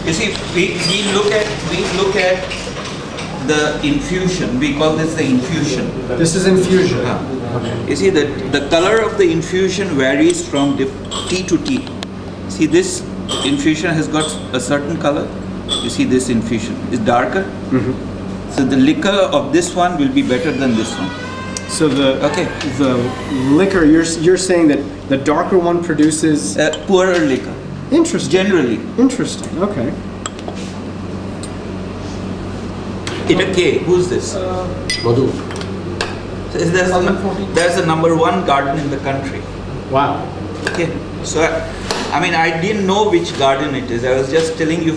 You see, we look at the infusion. We call this the infusion. This is infusion. Okay. You see that the color of the infusion varies from tea to tea. See, this infusion has got a certain color. You see, this infusion is darker. Mm-hmm. So the liquor of this one will be better than this one. So the liquor, you're saying that the darker one produces poorer liquor. Interesting. Generally. Interesting. Okay. Okay, who's this? Madhu. There's the #1 garden in the country. Wow. Okay, so I didn't know which garden it is. I was just telling you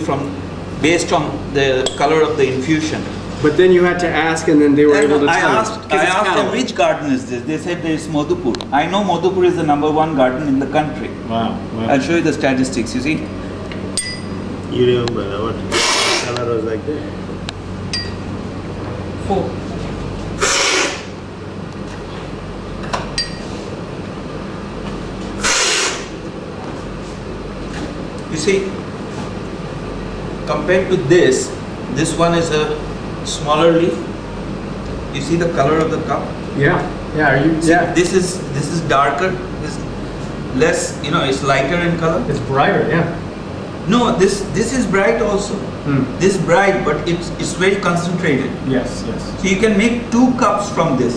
based on the color of the infusion. But then you had to ask, and then they were able to tell you. I asked them which garden is this. They said there is Madhupur. I know Madhupur is the #1 garden in the country. Wow. I'll show you the statistics. You see. You remember what color was like that? 4. You see, compared to this one is a smaller leaf. You see the color of the cup? Yeah. Yeah. This is darker. This less, it's lighter in color. It's brighter. Yeah. No, this is bright also. This bright, but it's very concentrated. Yes. So you can make 2 cups from this.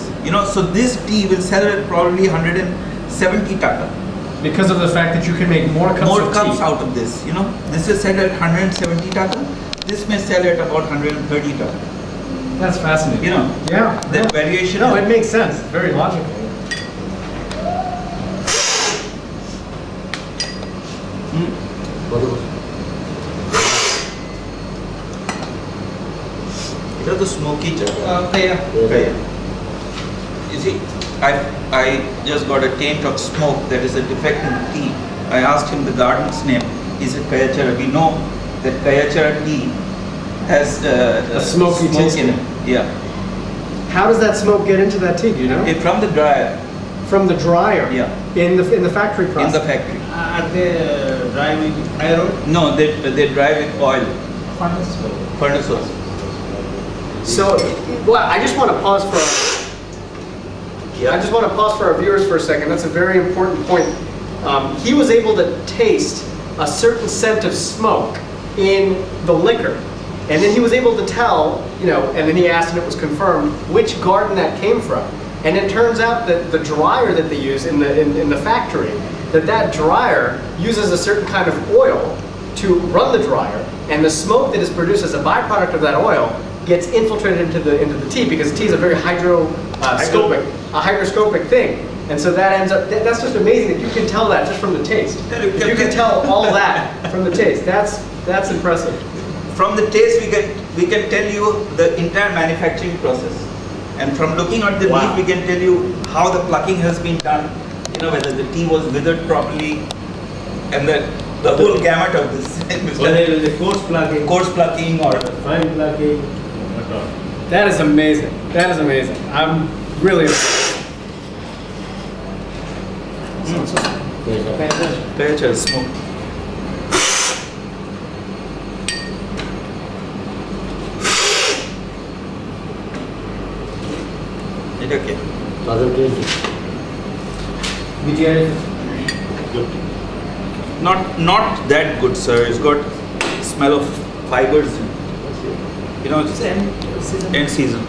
So this tea will sell at probably 170 taka. Because of the fact that you can make more cups out of this. This is sold at 170 taka. This may sell at about 130 taka. That's fascinating. Yeah. The variation. No, it makes sense. Very logical. It has the smoky Kaya. You see, I just got a taint of smoke. That is a defect in the tea. I asked him the garden's name. He said Kayachara. We know that Kayachara tea has a smoky taste in it. Yeah. How does that smoke get into that tea? Do you know? From the dryer. From the dryer. Yeah. In the factory process. In the factory. Are they dry with iron? No, they dry with oil. Furnace oil. So, I just want to pause for our viewers for a second. That's a very important point. He was able to taste a certain scent of smoke in the liquor, and then he was able to tell, and then he asked, and it was confirmed, which garden that came from. And it turns out that the dryer that they use in the factory, that dryer uses a certain kind of oil to run the dryer, and the smoke that is produced as a byproduct of that oil gets infiltrated into the tea, because tea is a very hygroscopic thing. And so that ends up, that's just amazing that you can tell that just from the taste. You can tell all that from the taste. That's impressive. From the taste, we can tell you the entire manufacturing process. And from looking at the leaf, we can tell you how the plucking has been done, whether the tea was withered properly, and the whole gamut of this. Whether the coarse plucking or fine plucking. That is amazing. I'm really impressed. Kayachara smoke. Is it okay? 2020. Not that good, sir. It's got smell of fibers. It's end season.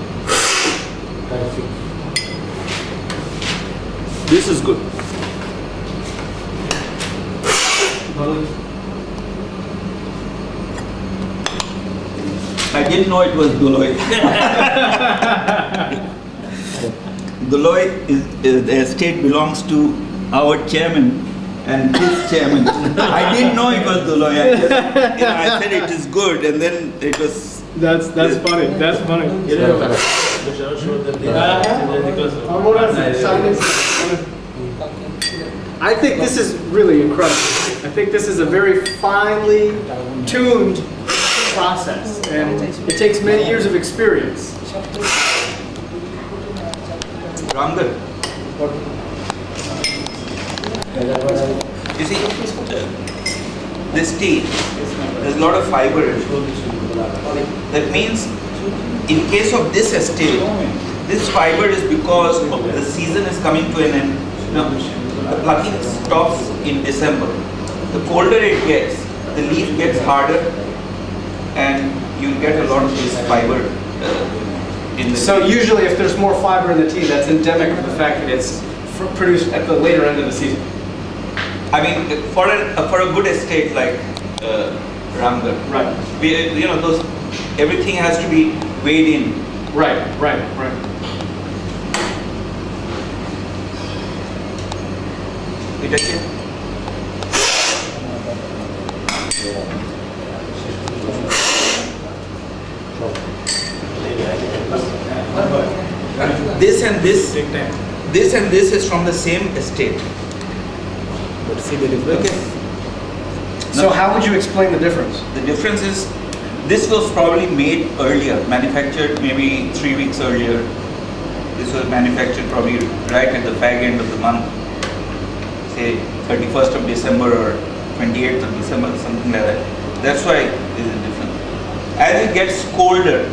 This is good. I didn't know it was Doloy. Doloy the estate belongs to our chairman and his chairman. I didn't know it was Doloy. I said it is good, and then it was. That's funny. That's funny. I think this is really incredible. I think this is a very finely tuned process, and it takes many years of experience. Rangan. You see, this tea, there's a lot of fiber in it. That means, in case of this estate, this fiber is because of the season is coming to an end. The plucking stops in December. The colder it gets, the leaf gets harder, and you get a lot of this fiber in the So tea. usually if there's more fiber in the tea, that's endemic to the fact that it's produced at the later end of the season. I mean, for a good estate like Ramgarh, Right. those everything has to be weighed in. Right. It okay? This and this is from the same estate. But see the difference. Okay. So how would you explain the difference? The difference is this was probably made earlier, manufactured maybe 3 weeks earlier. This was manufactured probably right at the fag end of the month, say 31st of December or 28th of December, something like that. That's why this is different. As it gets colder,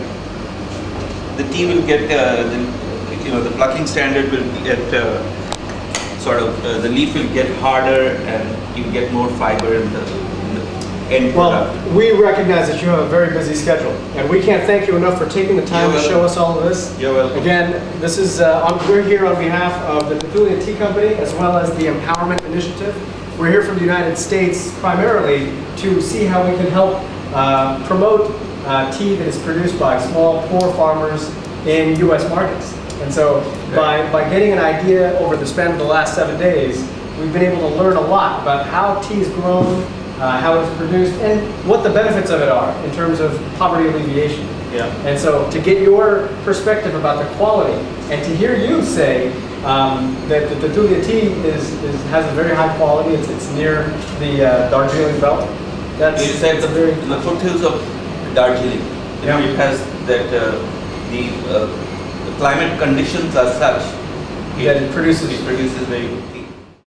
the tea will get, the plucking standard will get the leaf will get harder and you get more fiber in the end product. Well, we recognize that you have a very busy schedule, and we can't thank you enough for taking the time to show us all of this. You're welcome. Again, this is we're here on behalf of the Petulia Tea Company as well as the Empowerment Initiative. We're here from the United States primarily to see how we can help promote tea that is produced by small, poor farmers in U.S. markets. And so by getting an idea over the span of the last 7 days, we've been able to learn a lot about how tea is grown, how it's produced, and what the benefits of it are in terms of poverty alleviation. Yeah. And so to get your perspective about the quality, and to hear you say that the Petulia tea has a very high quality, it's near the Darjeeling belt. It's at the foothills of Darjeeling. Yeah. It has that the climate conditions are such That it produces very good.